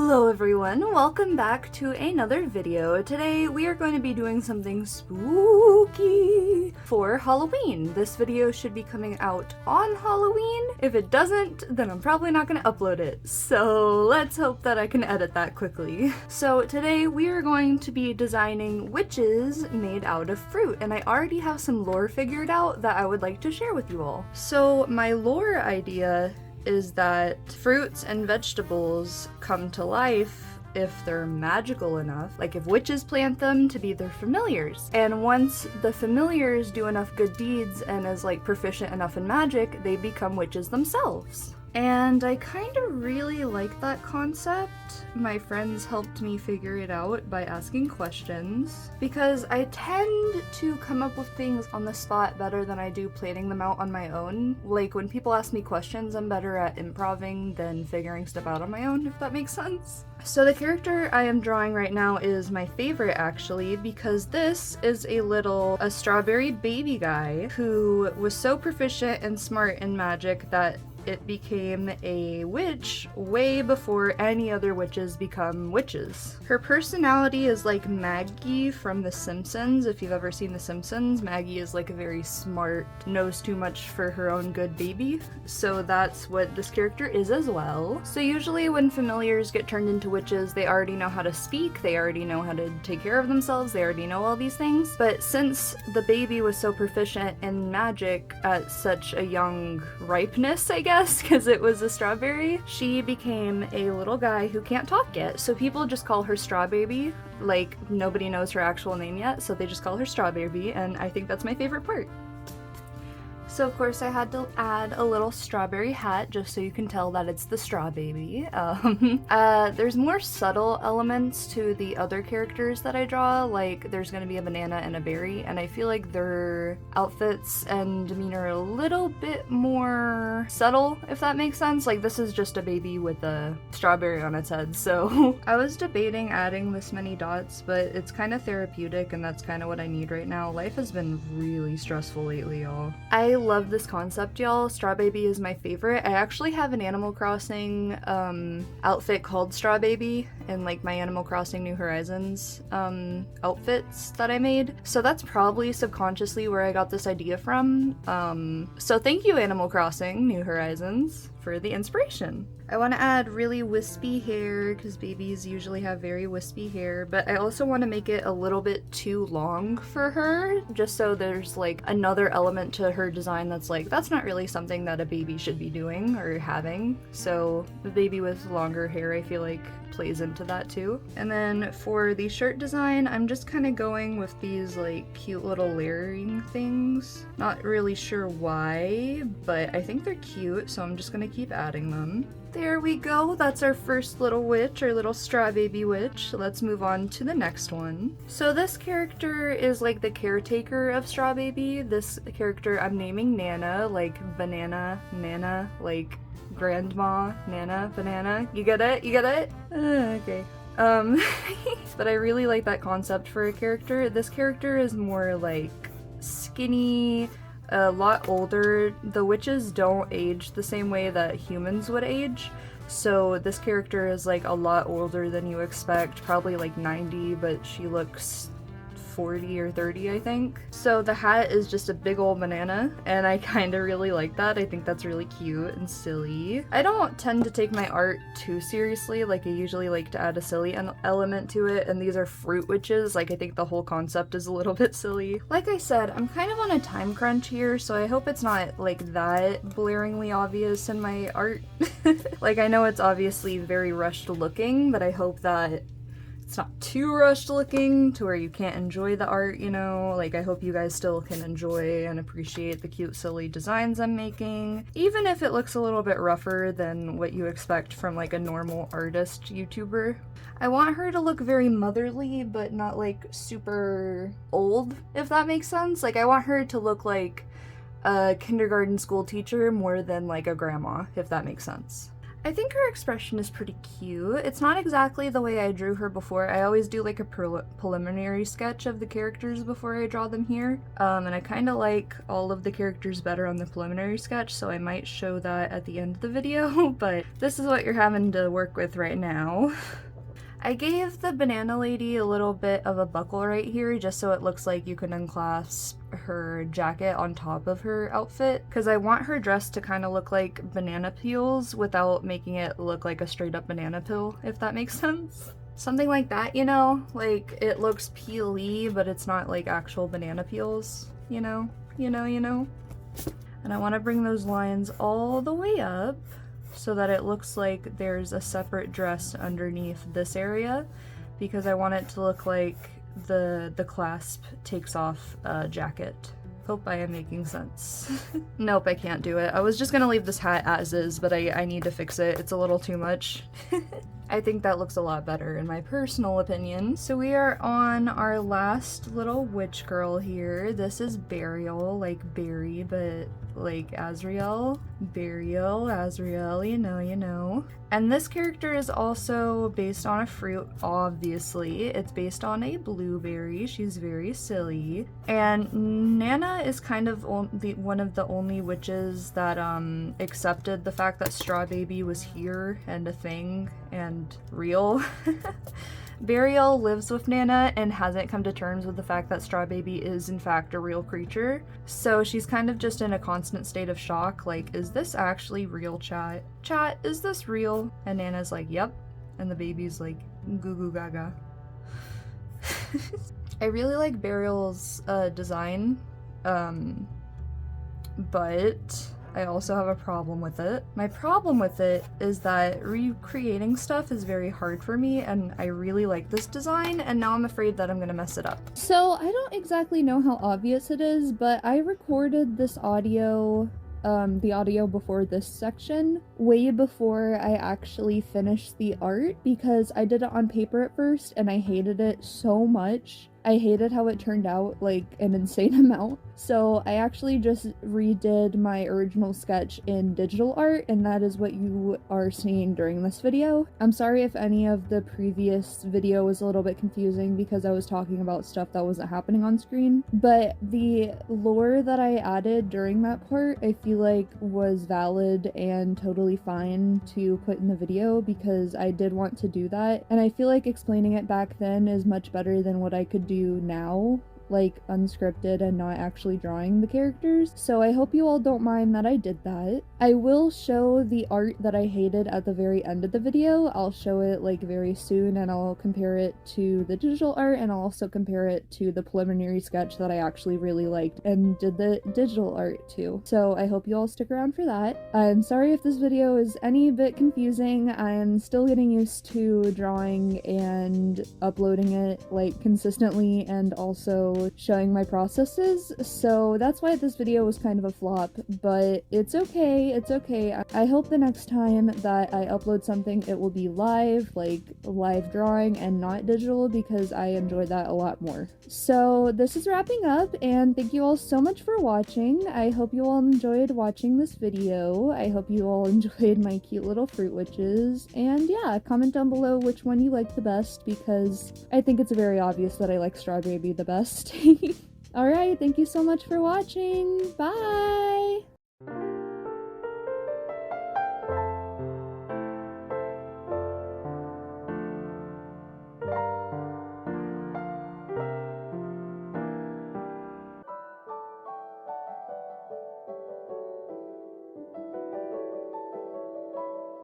Hello everyone, welcome back to another video. Today we are going to be doing something spooky for Halloween. This video should be coming out on Halloween. If it doesn't, then I'm probably not going to upload it. So let's hope that I can edit that quickly. So today we are going to be designing witches made out of fruit, and I already have some lore figured out that I would like to share with you all. So my lore idea is that fruits and vegetables come to life if they're magical enough, like if witches plant them to be their familiars. And once the familiars do enough good deeds and is like proficient enough in magic, they become witches themselves. And I kind of really like that concept. My friends helped me figure it out by asking questions, because I tend to come up with things on the spot better than I do planning them out on my own. Like when people ask me questions, I'm better at improving than figuring stuff out on my own, if that makes sense. So the character I am drawing right now is my favorite actually, because this is a strawberry baby guy who was so proficient and smart in magic that it became a witch way before any other witches become witches. Her personality is like Maggie from The Simpsons. If you've ever seen The Simpsons, Maggie is like a very smart, knows too much for her own good baby. So that's what this character is as well. So usually when familiars get turned into witches, they already know how to speak, they already know how to take care of themselves, they already know all these things. But since the baby was so proficient in magic at such a young ripeness, I guess, because it was a strawberry, she became a little guy who can't talk yet. So people just call her Straw Baby. Like, nobody knows her actual name yet, so they just call her Straw Baby, and I think that's my favorite part. So of course I had to add a little strawberry hat just so you can tell that it's the Straw Baby. There's more subtle elements to the other characters that I draw, like there's gonna be a banana and a berry, and I feel like their outfits and demeanor are a little bit more subtle, if that makes sense. Like this is just a baby with a strawberry on its head, so I was debating adding this many dots, but it's kind of therapeutic and that's kind of what I need right now. Life has been really stressful lately, y'all. I love this concept, y'all. Straw Baby is my favorite. I actually have an Animal Crossing outfit called Straw Baby in like my Animal Crossing New Horizons outfits that I made. So that's probably subconsciously where I got this idea from. So thank you, Animal Crossing New Horizons, for the inspiration. I want to add really wispy hair because babies usually have very wispy hair, but I also want to make it a little bit too long for her, just so there's like another element to her design that's like, that's not really something that a baby should be doing or having. So the baby with longer hair, I feel like, plays into that too. And then for the shirt design, I'm just kind of going with these like cute little layering things. Not really sure why, but I think they're cute, so I'm just gonna keep adding them. There we go, that's our first little witch, our little Straw Baby witch. Let's move on to the next one. So this character is like the caretaker of Straw Baby. This character I'm naming Nana, like banana, Nana, like grandma, Nana, banana. You get it? You get it? Okay. But I really like that concept for a character. This character is more like skinny, a lot older. The witches don't age the same way that humans would age, so this character is like a lot older than you expect, probably like 90, but she looks 40 or 30, I think. So the hat is just a big old banana, and I kind of really like that. I think that's really cute and silly. I don't tend to take my art too seriously, like I usually like to add a silly element to it, and these are fruit witches. Like I think the whole concept is a little bit silly. Like I said, I'm kind of on a time crunch here, so I hope it's not like that blaringly obvious in my art. Like I know it's obviously very rushed looking, but I hope that it's not too rushed looking to where you can't enjoy the art, you know? Like, I hope you guys still can enjoy and appreciate the cute, silly designs I'm making, even if it looks a little bit rougher than what you expect from, like, a normal artist YouTuber. I want her to look very motherly, but not, like, super old, if that makes sense. Like, I want her to look like a kindergarten school teacher more than, like, a grandma, if that makes sense. I think her expression is pretty cute. It's not exactly the way I drew her before. I always do like a preliminary sketch of the characters before I draw them here. And I kind of like all of the characters better on the preliminary sketch, so I might show that at the end of the video, but this is what you're having to work with right now. I gave the banana lady a little bit of a buckle right here just so it looks like you can unclasp her jacket on top of her outfit, because I want her dress to kind of look like banana peels without making it look like a straight up banana peel, if that makes sense. Something like that, you know? Like, it looks peely, but it's not like actual banana peels, you know? You know? And I want to bring those lines all the way up so that it looks like there's a separate dress underneath this area, because I want it to look like the clasp takes off a jacket. Hope I am making sense. Nope, I can't do it. I was just gonna leave this hat as is, but I need to fix it. It's a little too much. I think that looks a lot better in my personal opinion. So we are on our last little witch girl here. This is Burial, like Barry, but like Azrael. Burial, Azrael, you know. And this character is also based on a fruit, obviously. It's based on a blueberry. She's very silly. And Nana is kind of one of the only witches that accepted the fact that Straw Baby was here and a thing and real. Burial lives with Nana and hasn't come to terms with the fact that Straw Baby is in fact a real creature. So she's kind of just in a constant state of shock, like, is this actually real, chat? Chat, is this real? And Nana's like, yep. And the baby's like, goo goo gaga. I really like Burial's design, but I also have a problem with it. My problem with it is that recreating stuff is very hard for me, and I really like this design, and now I'm afraid that I'm gonna mess it up. So I don't exactly know how obvious it is, but I recorded this audio, the audio before this section, way before I actually finished the art, because I did it on paper at first and I hated it so much. I hated how it turned out, like, an insane amount. So I actually just redid my original sketch in digital art, and that is what you are seeing during this video. I'm sorry if any of the previous video was a little bit confusing because I was talking about stuff that wasn't happening on screen, but the lore that I added during that part I feel like was valid and totally fine to put in the video because I did want to do that, and I feel like explaining it back then is much better than what I could do now, like unscripted and not actually drawing the characters. So I hope you all don't mind that I did that. I will show the art that I hated at the very end of the video. I'll show it like very soon, and I'll compare it to the digital art, and I'll also compare it to the preliminary sketch that I actually really liked and did the digital art too. So I hope you all stick around for that. I'm sorry if this video is any bit confusing. I'm still getting used to drawing and uploading it like consistently and also showing my processes, so that's why this video was kind of a flop, but it's okay. I hope the next time that I upload something it will be live, like live drawing and not digital, because I enjoy that a lot more. So this is wrapping up, and thank you all so much for watching. I hope you all enjoyed watching this video. I hope you all enjoyed my cute little fruit witches, and yeah, comment down below which one you like the best, because I think it's very obvious that I like Straw Baby the best. Alright, thank you so much for watching. Bye!